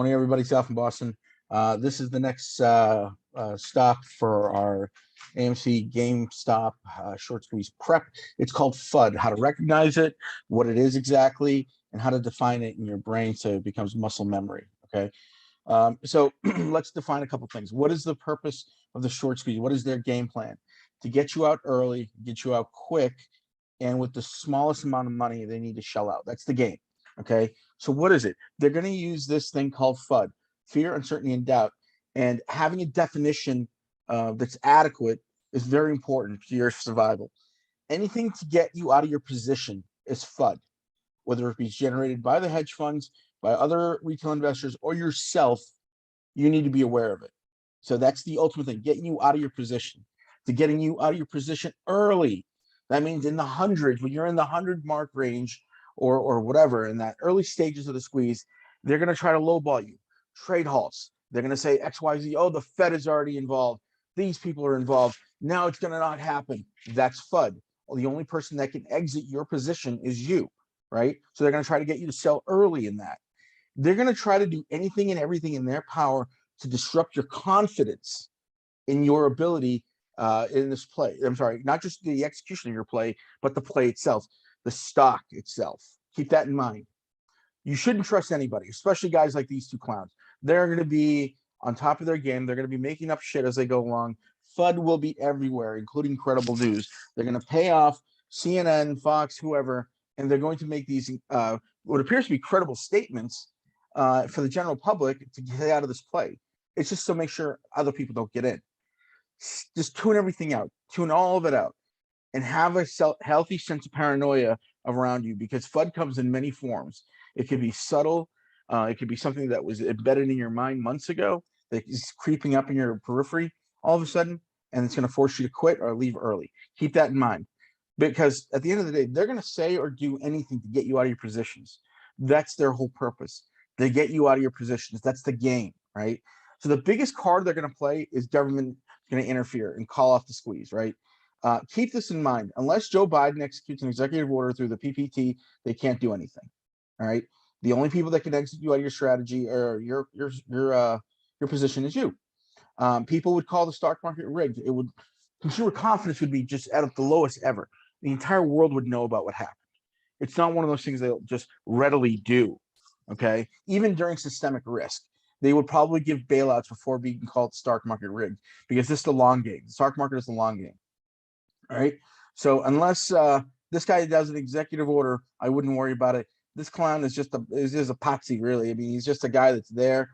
Morning, everybody. South from Boston. This is the next stop for our AMC GameStop short squeeze prep. It's called FUD, how to recognize it, what it is exactly, and how to define it in your brain so it becomes muscle memory, okay? So let's define a couple things. What is the purpose of the short squeeze? What is their game plan? To get you out early, get you out quick, and with the smallest amount of money they need to shell out. That's the game, okay? So what is it? They're going to use this thing called FUD, fear, uncertainty, and doubt. And having a definition that's adequate is very important to your survival. Anything to get you out of your position is FUD, whether it be generated by the hedge funds, by other retail investors, or yourself. You need to be aware of it. So that's the ultimate thing, getting you out of your position, to getting you out of your position early. That means in the hundreds, when you're in the 100 mark range, or whatever, in that early stages of the squeeze, they're going to try to lowball you. Trade halts. They're going to say XYZ. Oh, the Fed is already involved. These people are involved. Now it's going to not happen. That's FUD. Well, the only person that can exit your position is you, right? So they're going to try to get you to sell early in that. They're going to try to do anything and everything in their power to disrupt your confidence in your ability in this play. I'm sorry, not just the execution of your play, but the play itself, the stock itself. Keep that in mind. You shouldn't trust anybody, especially guys like these two clowns. They're going to be on top of their game. They're going to be making up shit as they go along. FUD will be everywhere, including credible news. They're going to pay off CNN, Fox, whoever, and they're going to make these what appears to be credible statements for the general public to get out of this play. It's just to make sure other people don't get in. Just tune everything out, tune all of it out, and have a healthy sense of paranoia around you, because FUD comes in many forms. It could be subtle. It could be something that was embedded in your mind months ago that is creeping up in your periphery all of a sudden, and it's going to force you to quit or leave early. Keep that in mind, because at the end of the day, they're going to say or do anything to get you out of your positions. That's their whole purpose. They get you out of your positions. That's the game, right? So the biggest card they're going to play is government going to interfere and call off the squeeze, right? Keep this in mind. Unless Joe Biden executes an executive order through the PPT, they can't do anything. All right. The only people that can exit you out of your strategy or your position is you. People would call the stock market rigged. It would, consumer confidence would be just at the lowest ever. The entire world would know about what happened. It's not one of those things they'll just readily do. Okay. Even during systemic risk, they would probably give bailouts before being called stock market rigged, because this is the long game. The stock market is the long game. All right. So unless this guy does an executive order, I wouldn't worry about it. This clown is just a patsy, really. I mean, he's just a guy that's there,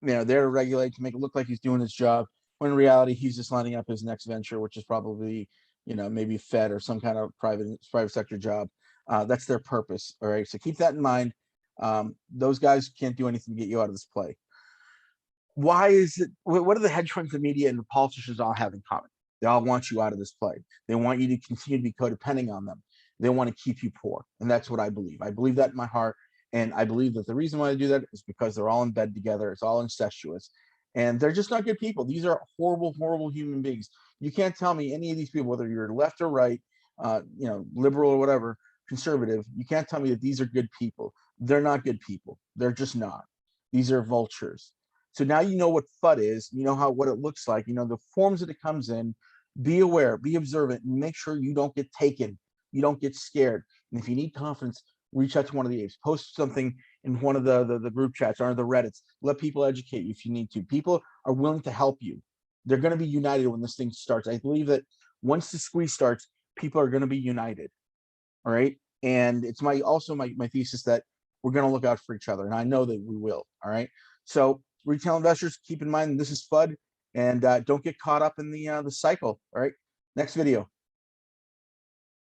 there to regulate, to make it look like he's doing his job. When in reality, he's just lining up his next venture, which is probably, maybe Fed or some kind of private sector job. That's their purpose. All right. So keep that in mind. Those guys can't do anything to get you out of this play. Why is it? What do the hedge funds, the media, and the politicians all have in common? They all want you out of this play. They want you to continue to be codependent on them. They want to keep you poor. And that's what I believe. I believe that in my heart. And I believe that the reason why they do that is because they're all in bed together. It's all incestuous. And they're just not good people. These are horrible, horrible human beings. You can't tell me any of these people, whether you're left or right, liberal or whatever, conservative, you can't tell me that these are good people. They're not good people. They're just not. These are vultures. So now you know what FUD is. You know what it looks like. You know the forms that it comes in. Be aware, be observant, and make sure you don't get taken. You don't get scared. And if you need confidence, reach out to one of the apes. Post something in one of the group chats or the Reddits. Let people educate you if you need to. People are willing to help you. They're going to be united when this thing starts. I believe that once the squeeze starts, people are going to be united. All right. And it's my thesis that we're going to look out for each other. And I know that we will. All right. So retail investors, keep in mind this is FUD, and don't get caught up in the cycle. All right. Next video.